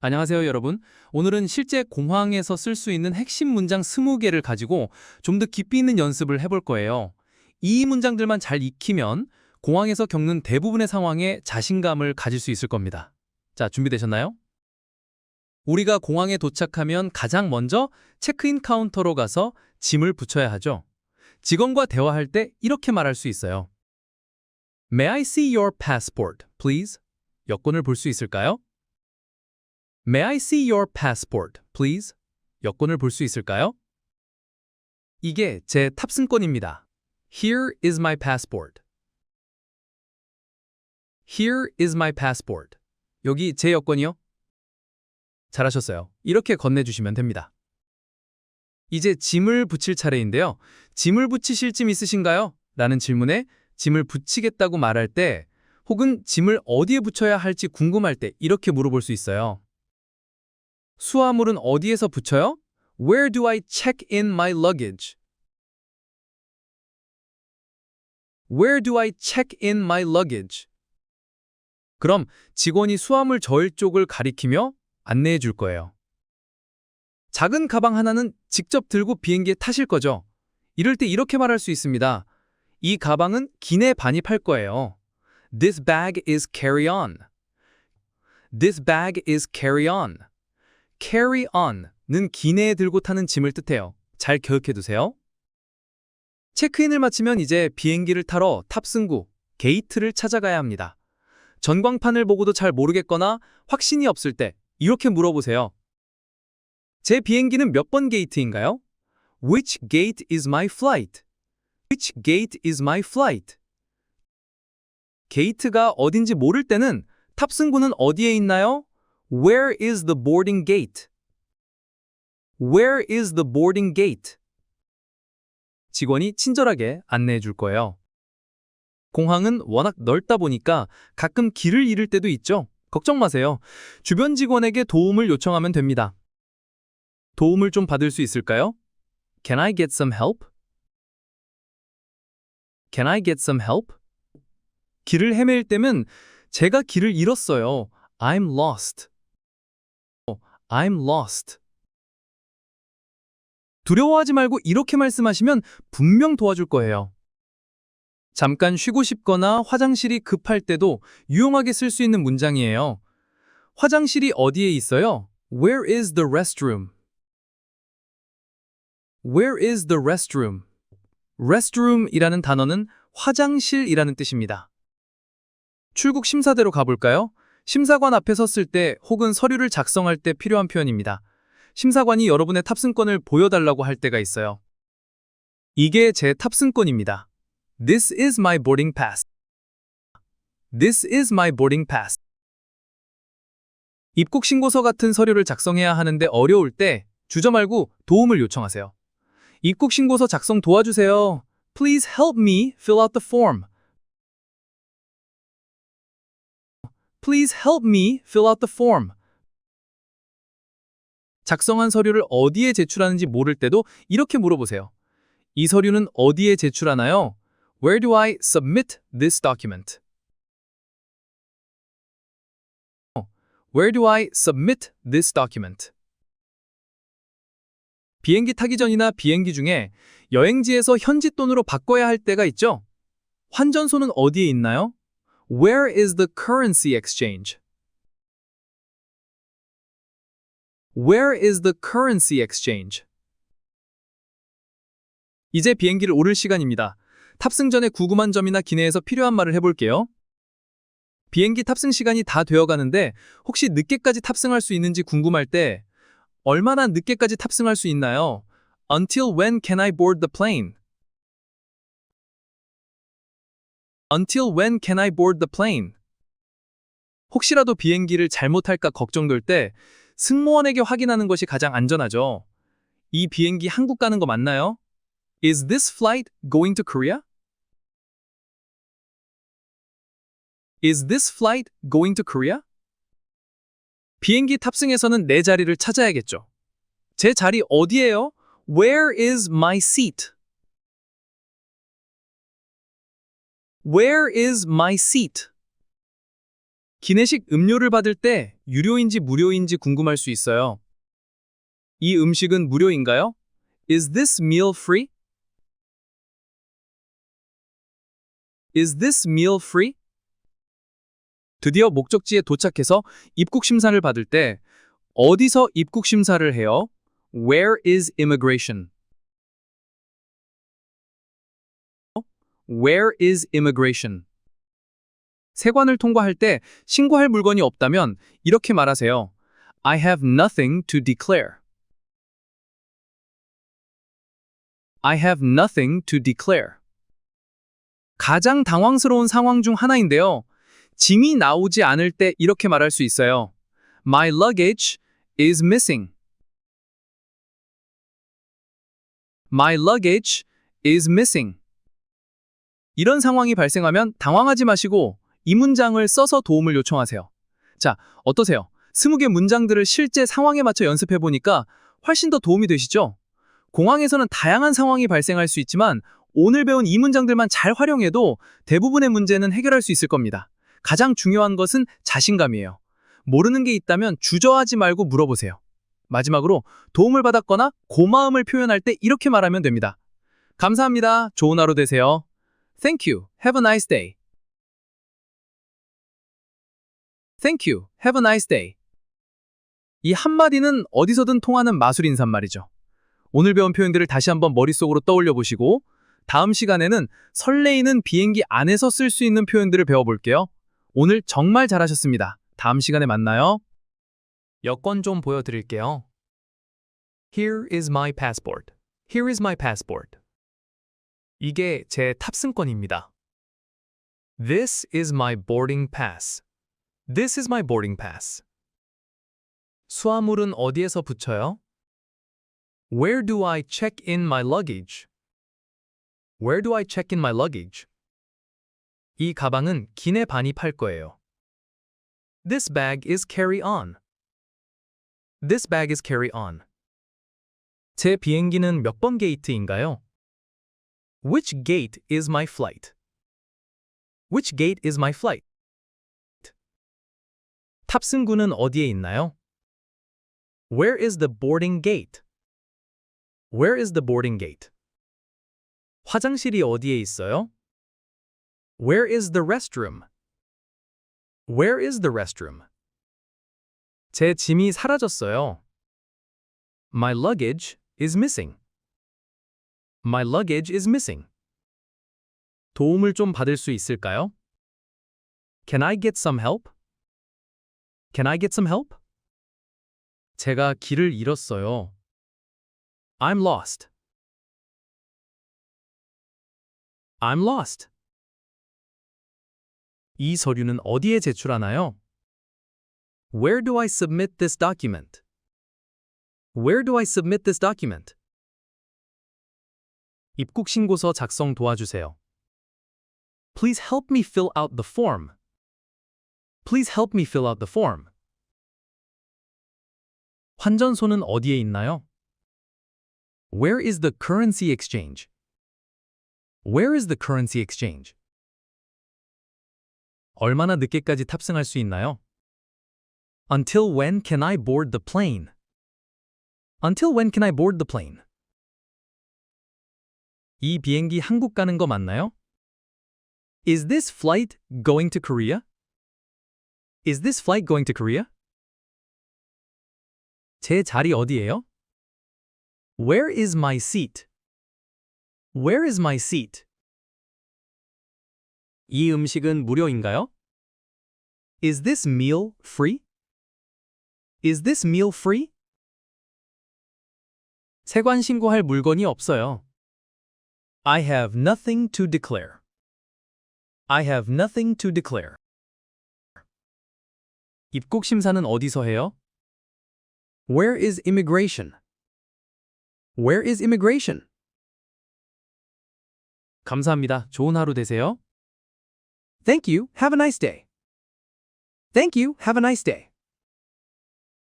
안녕하세요, 여러분. 오늘은 실제 공항에서 쓸 수 있는 핵심 문장 20개를 가지고 좀 더 깊이 있는 연습을 해볼 거예요. 이 문장들만 잘 익히면 공항에서 겪는 대부분의 상황에 자신감을 가질 수 있을 겁니다. 자, 준비되셨나요? 우리가 공항에 도착하면 가장 먼저 체크인 카운터로 가서 짐을 붙여야 하죠. 직원과 대화할 때 이렇게 말할 수 있어요. May I see your passport, please? 여권을 볼 수 있을까요? May I see your passport, please? 여권을 볼 수 있을까요? 이게 제 탑승권입니다. Here is my passport. Here is my passport. 여기 제 여권이요? 잘하셨어요. 이렇게 건네주시면 됩니다. 이제 짐을 붙일 차례인데요. 짐을 붙이실 짐 있으신가요? 라는 질문에 짐을 붙이겠다고 말할 때 혹은 짐을 어디에 붙여야 할지 궁금할 때 이렇게 물어볼 수 있어요. 수화물은 어디에서 붙여요? Where do I check in my luggage? Where do I check in my luggage? 그럼 직원이 수화물 저일 쪽을 가리키며 안내해 줄 거예요. 작은 가방 하나는 직접 들고 비행기에 타실 거죠? 이럴 때 이렇게 말할 수 있습니다. 이 가방은 기내 반입할 거예요. This bag is carry-on. This bag is carry-on. carry on는 기내에 들고 타는 짐을 뜻해요. 잘 기억해 두세요. 체크인을 마치면 이제 비행기를 타러 탑승구, 게이트를 찾아가야 합니다. 전광판을 보고도 잘 모르겠거나 확신이 없을 때 이렇게 물어보세요. 제 비행기는 몇 번 게이트인가요? Which gate is my flight? Which gate is my flight? 게이트가 어딘지 모를 때는 탑승구는 어디에 있나요? Where is the boarding gate? Where is the boarding gate? 직원이 친절하게 안내해 줄 거예요. 공항은 워낙 넓다 보니까 가끔 길을 잃을 때도 있죠. 걱정 마세요. 주변 직원에게 도움을 요청하면 됩니다. 도움을 좀 받을 수 있을까요? Can I get some help? Can I get some help? 길을 헤맬 때면 제가 길을 잃었어요. I'm lost. I'm lost. 두려워하지 말고 이렇게 말씀하시면 분명 도와줄 거예요. 잠깐 쉬고 싶거나 화장실이 급할 때도 유용하게 쓸 수 있는 문장이에요. 화장실이 어디에 있어요? Where is the restroom? Where is the restroom? restroom이라는 단어는 화장실이라는 뜻입니다. 출국 심사대로 가볼까요? 심사관 앞에 섰을 때 혹은 서류를 작성할 때 필요한 표현입니다. 심사관이 여러분의 탑승권을 보여달라고 할 때가 있어요. 이게 제 탑승권입니다. This is my boarding pass. This is my boarding pass. 입국 신고서 같은 서류를 작성해야 하는데 어려울 때 주저 말고 도움을 요청하세요. 입국 신고서 작성 도와주세요. Please help me fill out the form. Please help me fill out the form. 작성한 서류를 어디에 제출하는지 모를 때도 이렇게 물어보세요. 이 서류는 어디에 제출하나요? Where do I submit this document? Where do I submit this document? 비행기 타기 전이나 비행기 중에 여행지에서 현지 돈으로 바꿔야 할 때가 있죠? 환전소는 어디에 있나요? Where is the currency exchange? Where is the currency exchange? 이제 비행기를 오를 시간입니다. 탑승 전에 궁금한 점이나 기내에서 필요한 말을 해볼게요. 비행기 탑승 시간이 다 되어가는데 혹시 늦게까지 탑승할 수 있는지 궁금할 때 얼마나 늦게까지 탑승할 수 있나요? Until when can I board the plane? Until when can I board the plane? 혹시라도 비행기를 잘못할까 걱정될 때 승무원에게 확인하는 것이 가장 안전하죠. 이 비행기 한국 가는 거 맞나요? Is this flight going to Korea? Is this flight going to Korea? 비행기 탑승에서는 내 자리를 찾아야겠죠. 제 자리 어디예요? Where is my seat? Where is my seat? 기내식 음료를 받을 때 유료인지 무료인지 궁금할 수 있어요. 이 음식은 무료인가요? Is this meal free? Is this meal free? 드디어 목적지에 도착해서 입국 심사를 받을 때 어디서 입국 심사를 해요? Where is immigration? Where is immigration? 세관을 통과할 때 신고할 물건이 없다면 이렇게 말하세요. I have nothing to declare. I have nothing to declare. 가장 당황스러운 상황 중 하나인데요. 짐이 나오지 않을 때 이렇게 말할 수 있어요. My luggage is missing. My luggage is missing. 이런 상황이 발생하면 당황하지 마시고 이 문장을 써서 도움을 요청하세요. 자, 어떠세요? 20개 문장들을 실제 상황에 맞춰 연습해 보니까 훨씬 더 도움이 되시죠? 공항에서는 다양한 상황이 발생할 수 있지만 오늘 배운 이 문장들만 잘 활용해도 대부분의 문제는 해결할 수 있을 겁니다. 가장 중요한 것은 자신감이에요. 모르는 게 있다면 주저하지 말고 물어보세요. 마지막으로 도움을 받았거나 고마움을 표현할 때 이렇게 말하면 됩니다. 감사합니다. 좋은 하루 되세요. Thank you. Have a nice day. Thank you. Have a nice day. 이 한마디는 어디서든 통하는 마술 인사말이죠. 오늘 배운 표현들을 다시 한번 머릿속으로 떠올려 보시고 다음 시간에는 설레이는 비행기 안에서 쓸 수 있는 표현들을 배워볼게요. 오늘 정말 잘하셨습니다. 다음 시간에 만나요. 여권 좀 보여드릴게요. Here is my passport. Here is my passport. 이게 제 탑승권입니다. This is my boarding pass. This is my boarding pass. 수화물은 어디에서 붙여요? Where do I check in my luggage? Where do I check in my luggage? 이 가방은 기내 반입할 거예요. This bag is carry-on. This bag is carry-on. 제 비행기는 몇 번 게이트인가요? Which gate is my flight? Which gate is my flight? 탑승구는 어디에 있나요? Where is the boarding gate? Where is the boarding gate? 화장실이 어디에 있어요? Where is the restroom? Where is the restroom? 제 짐이 사라졌어요. My luggage is missing. My luggage is missing. 도움을 좀 받을 수 있을까요? Can I get some help? Can I get some help? 제가 길을 잃었어요. I'm lost. I'm lost. 이 서류는 어디에 제출하나요? Where do I submit this document? Where do I submit this document? 입국 신고서 작성 도와주세요. Please help me fill out the form. Please help me fill out the form. 환전소는 어디에 있나요? Where is the currency exchange? Where is the currency exchange? 얼마나 늦게까지 탑승할 수 있나요? Until when can I board the plane? Until when can I board the plane? 이 비행기 한국 가는 거 맞나요? Is this flight going to Korea? Is this flight going to Korea? 제 자리 어디예요? Where is my seat? Where is my seat? 이 음식은 무료인가요? Is this meal free? Is this meal free? 세관 신고할 물건이 없어요. I have nothing to declare. I have nothing to declare. 입국 심사는 어디서 해요? Where is immigration? Where is immigration? 감사합니다. 좋은 하루 되세요. Thank you. Have a nice day. Thank you. Have a nice day.